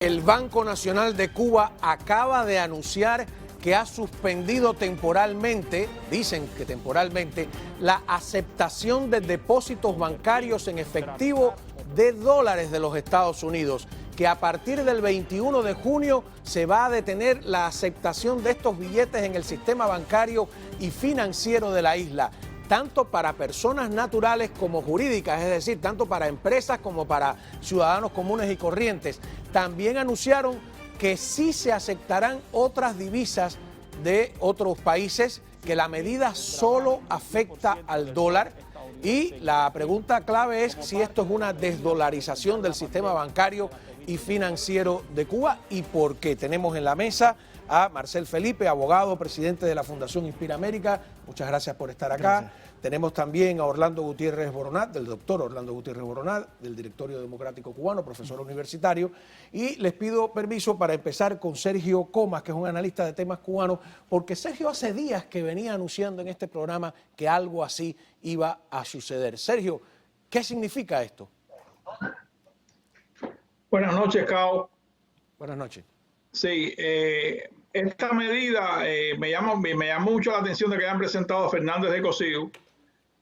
El Banco Nacional de Cuba acaba de anunciar que ha suspendido temporalmente, dicen que temporalmente, la aceptación de depósitos bancarios en efectivo de dólares de los Estados Unidos, que a partir del 21 de junio se va a detener la aceptación de estos billetes en el sistema bancario y financiero de la isla, tanto para personas naturales como jurídicas, es decir, tanto para empresas como para ciudadanos comunes y corrientes. También anunciaron que sí se aceptarán otras divisas de otros países, que la medida solo afecta al dólar. Y la pregunta clave es si esto es una desdolarización del sistema bancario y financiero de Cuba y por qué. Tenemos en la mesa a Marcel Felipe, abogado, presidente de la Fundación Inspira América. Muchas gracias por estar acá. Gracias. Tenemos también a Orlando Gutiérrez Boronat, del doctor Orlando Gutiérrez Boronat, del Directorio Democrático Cubano, profesor universitario. Y les pido permiso para empezar con Sergio Comas, que es un analista de temas cubanos, porque Sergio hace días que venía anunciando en este programa que algo así iba a suceder. Sergio, ¿qué significa esto? Buenas noches, Cao. Buenas noches. Sí, esta medida me llamó mucho la atención de que hayan presentado a Fernández de Cosío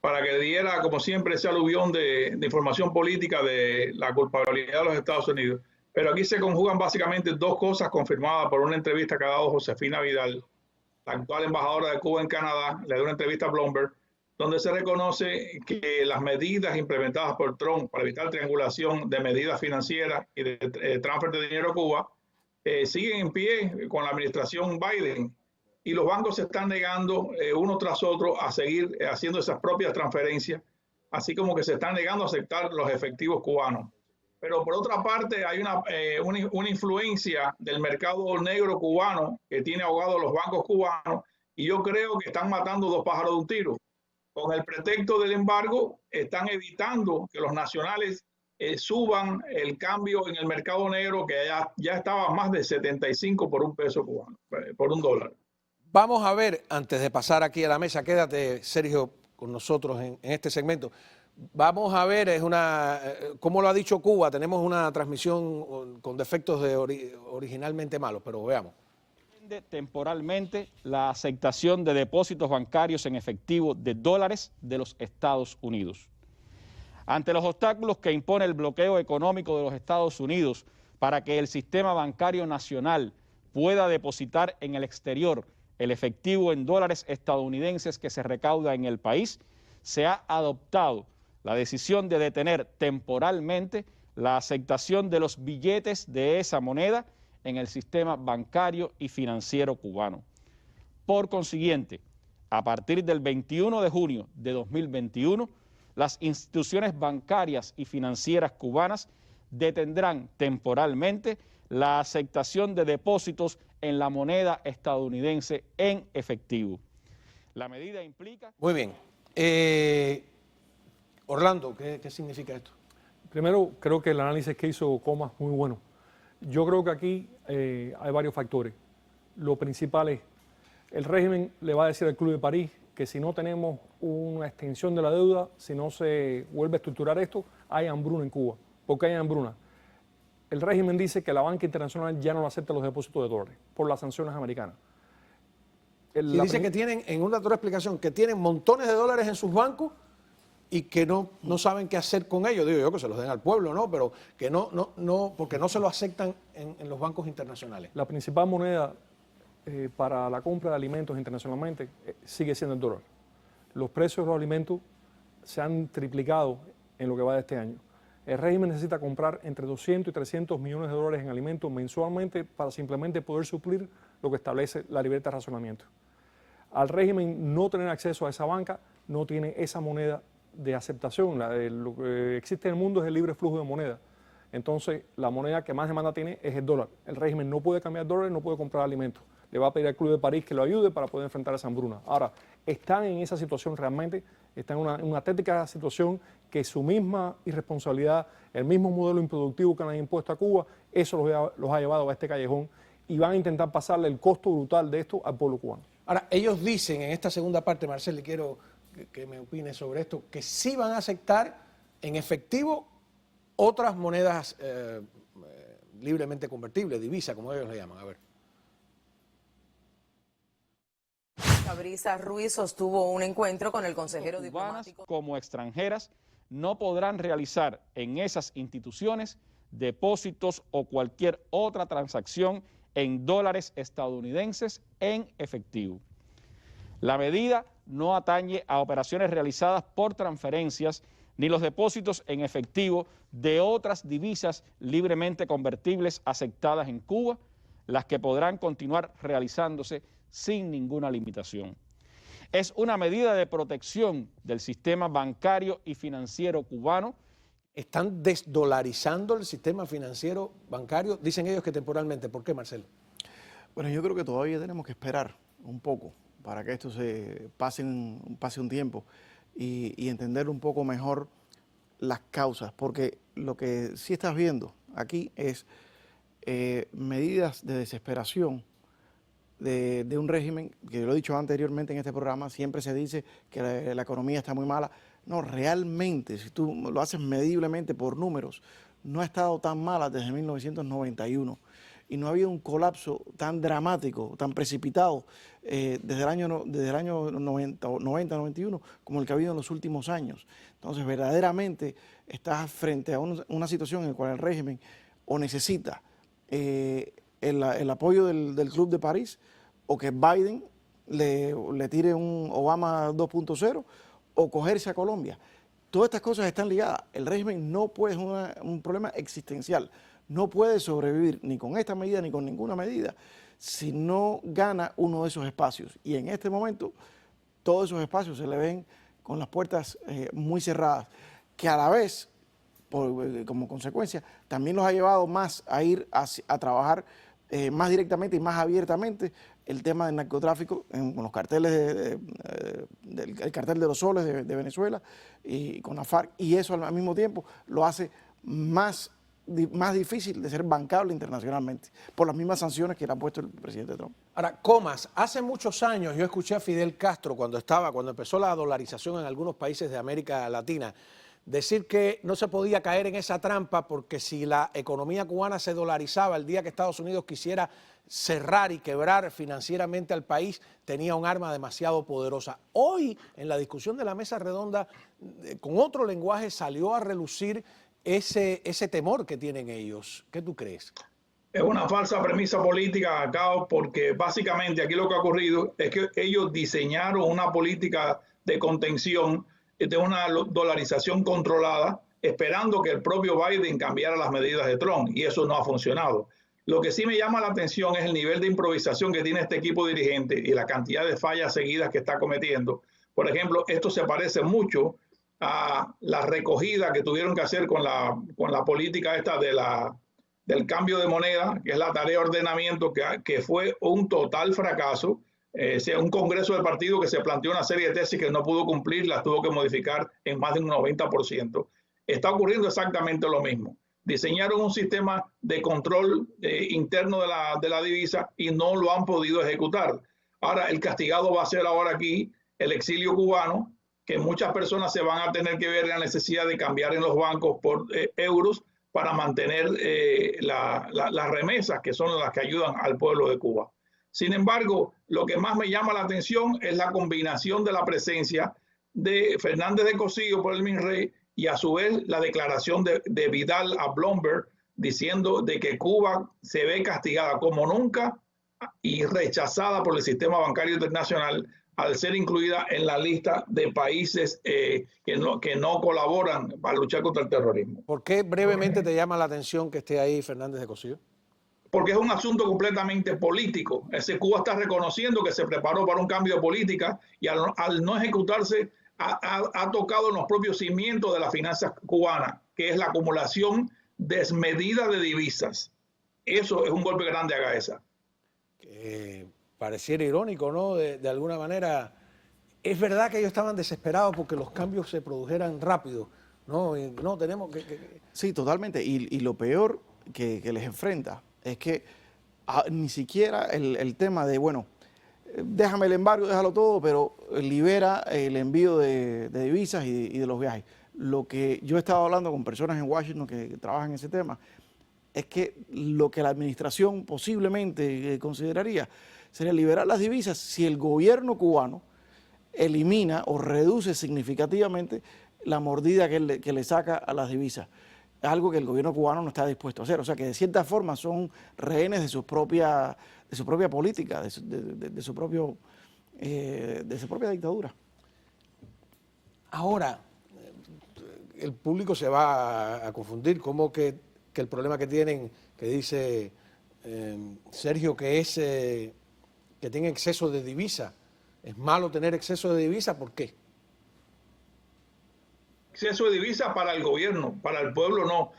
para que diera, como siempre, ese aluvión de información política de la culpabilidad de los Estados Unidos. Pero aquí se conjugan básicamente dos cosas confirmadas por una entrevista que ha dado Josefina Vidal, la actual embajadora de Cuba en Canadá, le dio una entrevista a Bloomberg, donde se reconoce que las medidas implementadas por Trump para evitar triangulación de medidas financieras y de transfer de dinero a Cuba siguen en pie con la administración Biden, y los bancos se están negando uno tras otro a seguir haciendo esas propias transferencias, así como que se están negando a aceptar los efectivos cubanos. Pero por otra parte hay una influencia del mercado negro cubano que tiene ahogados los bancos cubanos, y yo creo que están matando dos pájaros de un tiro. Con el pretexto del embargo, están evitando que los nacionales suban el cambio en el mercado negro, que ya estaba a más de 75 por un peso cubano, por un dólar. Vamos a ver, antes de pasar aquí a la mesa, quédate, Sergio, con nosotros en este segmento. Vamos a ver, como lo ha dicho Cuba, tenemos una transmisión con defectos originalmente malos, pero veamos. Temporalmente la aceptación de depósitos bancarios en efectivo de dólares de los Estados Unidos. Ante los obstáculos que impone el bloqueo económico de los Estados Unidos para que el sistema bancario nacional pueda depositar en el exterior el efectivo en dólares estadounidenses que se recauda en el país, se ha adoptado la decisión de detener temporalmente la aceptación de los billetes de esa moneda en el sistema bancario y financiero cubano. Por consiguiente, a partir del 21 de junio de 2021, las instituciones bancarias y financieras cubanas detendrán temporalmente la aceptación de depósitos en la moneda estadounidense en efectivo. La medida implica... Muy bien. Orlando, ¿qué significa esto? Primero, creo que el análisis que hizo Comas es muy bueno. Yo creo que aquí hay varios factores. Lo principal es, el régimen le va a decir al Club de París que si no tenemos una extensión de la deuda, si no se vuelve a estructurar esto, hay hambruna en Cuba. ¿Por qué hay hambruna? El régimen dice que la banca internacional ya no acepta los depósitos de dólares por las sanciones americanas. Dice que tienen, en una otra explicación, que tienen montones de dólares en sus bancos y que no saben qué hacer con ellos. Digo yo que se los den al pueblo, ¿no? Pero que no, porque no se lo aceptan en los bancos internacionales. La principal moneda para la compra de alimentos internacionalmente sigue siendo el dólar. Los precios de los alimentos se han triplicado en lo que va de este año. El régimen necesita comprar entre 200 y 300 millones de dólares en alimentos mensualmente para simplemente poder suplir lo que establece la libertad de racionamiento. Al régimen no tener acceso a esa banca, no tiene esa moneda de aceptación. Lo que existe en el mundo es el libre flujo de moneda. Entonces, la moneda que más demanda tiene es el dólar. El régimen no puede cambiar dólares, no puede comprar alimentos. Le va a pedir al Club de París que lo ayude para poder enfrentar esa hambruna. Ahora, están en esa situación realmente, están en una tétrica situación que su misma irresponsabilidad, el mismo modelo improductivo que han impuesto a Cuba, eso los ha llevado a este callejón y van a intentar pasarle el costo brutal de esto al pueblo cubano. Ahora, ellos dicen en esta segunda parte, Marcel, y quiero que me opine sobre esto, que sí van a aceptar en efectivo otras monedas libremente convertible, divisa, como ellos le llaman. A ver. Brisa Ruiz sostuvo un encuentro con el consejero diplomático. Como extranjeras no podrán realizar en esas instituciones depósitos o cualquier otra transacción en dólares estadounidenses en efectivo. La medida no atañe a operaciones realizadas por transferencias ni los depósitos en efectivo de otras divisas libremente convertibles aceptadas en Cuba, las que podrán continuar realizándose sin ninguna limitación. Es una medida de protección del sistema bancario y financiero cubano. ¿Están desdolarizando el sistema financiero bancario? Dicen ellos que temporalmente. ¿Por qué, Marcelo? Bueno, yo creo que todavía tenemos que esperar un poco para que esto se pase un tiempo y entender un poco mejor las causas, porque lo que sí estás viendo aquí es medidas de desesperación de un régimen, que lo he dicho anteriormente en este programa, siempre se dice que la economía está muy mala. No, realmente, si tú lo haces mediblemente por números, no ha estado tan mala desde 1991 y no ha habido un colapso tan dramático, tan precipitado desde el año 90-91 como el que ha habido en los últimos años. Entonces, verdaderamente estás frente a una situación en la cual el régimen o necesita el apoyo del Club de París, o que Biden le tire un Obama 2.0, o cogerse a Colombia. Todas estas cosas están ligadas. El régimen no puede, es un problema existencial. No puede sobrevivir ni con esta medida ni con ninguna medida si no gana uno de esos espacios. Y en este momento todos esos espacios se le ven con las puertas muy cerradas, que a la vez, como consecuencia, también los ha llevado más a ir a trabajar más directamente y más abiertamente el tema del narcotráfico con los carteles el cartel de los soles de Venezuela y con la FARC, y eso al mismo tiempo lo hace más difícil de ser bancable internacionalmente por las mismas sanciones que le ha puesto el presidente Trump. Ahora, Comas, hace muchos años yo escuché a Fidel Castro cuando empezó la dolarización en algunos países de América Latina, decir que no se podía caer en esa trampa porque si la economía cubana se dolarizaba el día que Estados Unidos quisiera cerrar y quebrar financieramente al país, tenía un arma demasiado poderosa. Hoy, en la discusión de la mesa redonda, con otro lenguaje salió a relucir ese temor que tienen ellos. ¿Qué tú crees? Es una falsa premisa política, Cao, porque básicamente aquí lo que ha ocurrido es que ellos diseñaron una política de contención, de una dolarización controlada, esperando que el propio Biden cambiara las medidas de Trump, y eso no ha funcionado. Lo que sí me llama la atención es el nivel de improvisación que tiene este equipo dirigente y la cantidad de fallas seguidas que está cometiendo. Por ejemplo, esto se parece mucho a la recogida que tuvieron que hacer con la política esta del cambio de moneda, que es la tarea de ordenamiento, que fue un total fracaso. Un congreso del partido que se planteó una serie de tesis que no pudo cumplir, las tuvo que modificar en más de un 90%. Está ocurriendo exactamente lo mismo. Diseñaron un sistema de control interno de la divisa y no lo han podido ejecutar. Ahora, el castigado va a ser ahora aquí el exilio cubano, que muchas personas se van a tener que ver la necesidad de cambiar en los bancos por euros para mantener las remesas, que son las que ayudan al pueblo de Cuba. Sin embargo, lo que más me llama la atención es la combinación de la presencia de Fernández de Cossío por el MINREI y a su vez la declaración de Vidal a Bloomberg diciendo de que Cuba se ve castigada como nunca y rechazada por el sistema bancario internacional al ser incluida en la lista de países que no colaboran para luchar contra el terrorismo. ¿Por qué brevemente te llama la atención que esté ahí Fernández de Cossío? Porque es un asunto completamente político. Cuba está reconociendo que se preparó para un cambio de política y al no ejecutarse ha tocado en los propios cimientos de las finanzas cubanas, que es la acumulación desmedida de divisas. Eso es un golpe grande a Gaesa. Pareciera irónico, ¿no? De alguna manera, es verdad que ellos estaban desesperados porque los cambios se produjeran rápido, ¿no? Y no tenemos que... Sí, totalmente. Y lo peor que les enfrenta es que ni siquiera el tema de, bueno, déjame el embargo, déjalo todo, pero libera el envío de divisas y de los viajes. Lo que yo he estado hablando con personas en Washington que trabajan en ese tema, es que lo que la administración posiblemente consideraría sería liberar las divisas si el gobierno cubano elimina o reduce significativamente la mordida que le saca a las divisas. Algo que el gobierno cubano no está dispuesto a hacer. O sea que de cierta forma son rehenes de su propia política, de su propia dictadura. Ahora, el público se va a confundir, como que el problema que tienen, que dice Sergio, que es que tienen exceso de divisa. ¿Es malo tener exceso de divisa? ¿Por qué? Exceso de divisa para el gobierno, para el pueblo no.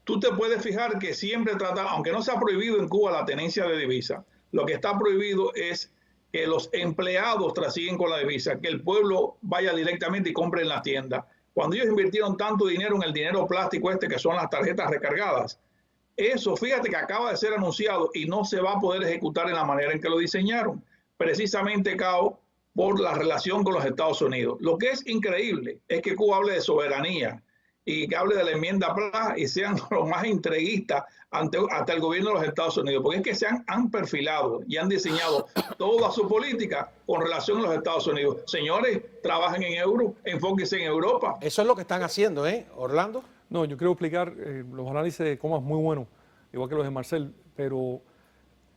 Tú te puedes fijar que siempre tratan, aunque no se ha prohibido en Cuba la tenencia de divisa, lo que está prohibido es que los empleados trasiguen con la divisa, que el pueblo vaya directamente y compre en la tienda. Cuando ellos invirtieron tanto dinero en el dinero plástico que son las tarjetas recargadas, eso, fíjate que acaba de ser anunciado y no se va a poder ejecutar en la manera en que lo diseñaron. Precisamente, Cao, por la relación con los Estados Unidos. Lo que es increíble es que Cuba hable de soberanía y que hable de la enmienda Plaza y sean los más entreguistas hasta el gobierno de los Estados Unidos, porque es que se han perfilado y han diseñado toda su política con relación a los Estados Unidos. Señores, trabajen en euro, enfóquense en Europa. Eso es lo que están haciendo, Orlando. No, yo quiero explicar los análisis de Comas muy buenos, igual que los de Marcel, pero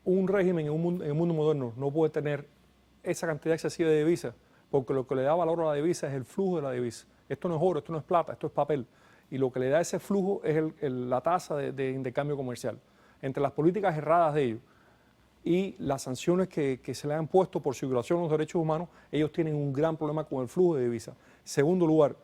un régimen en un mundo moderno no puede tener esa cantidad excesiva de divisas, porque lo que le da valor a la divisa es el flujo de la divisa. Esto no es oro, esto no es plata, esto es papel. Y lo que le da ese flujo es la tasa de intercambio comercial. Entre las políticas erradas de ellos y las sanciones que se le han puesto por su violación de los derechos humanos, ellos tienen un gran problema con el flujo de divisas. Segundo lugar,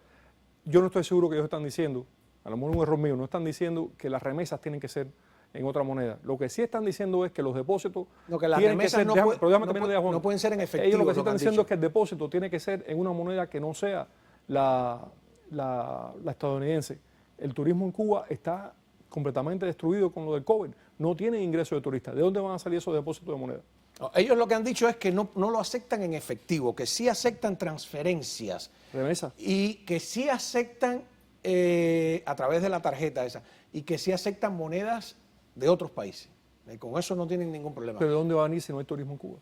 yo no estoy seguro que ellos están diciendo, a lo mejor un error mío, no están diciendo que las remesas tienen que ser en otra moneda. Lo que sí están diciendo es que los depósitos que las remesas no pueden ser en efectivo. Ellos lo que sí están diciendo es que el depósito tiene que ser en una moneda que no sea la estadounidense. El turismo en Cuba está completamente destruido con lo del COVID. No tienen ingresos de turistas. ¿De dónde van a salir esos depósitos de moneda? Ellos lo que han dicho es que no lo aceptan en efectivo, que sí aceptan transferencias. Remesas. Y que sí aceptan a través de la tarjeta esa. Y que sí aceptan monedas de otros países. Con eso no tienen ningún problema. ¿Pero de dónde van a ir si no hay turismo en Cuba?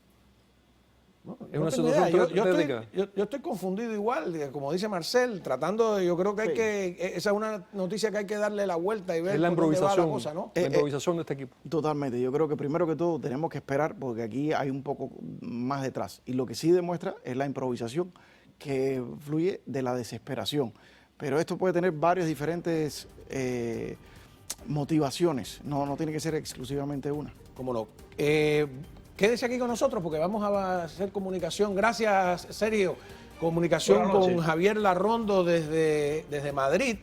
No, es una situación yo estoy confundido igual, como dice Marcel, yo creo que esa es una noticia que hay que darle la vuelta y ver es la improvisación, cosa, ¿no? La improvisación de este equipo. Totalmente, yo creo que primero que todo tenemos que esperar porque aquí hay un poco más detrás. Y lo que sí demuestra es la improvisación que fluye de la desesperación. Pero esto puede tener varias diferentes motivaciones, no tiene que ser exclusivamente una. ¿Cómo no? Quédese aquí con nosotros porque vamos a hacer comunicación. Gracias, Sergio. Comunicación con Javier Larrondo desde Madrid.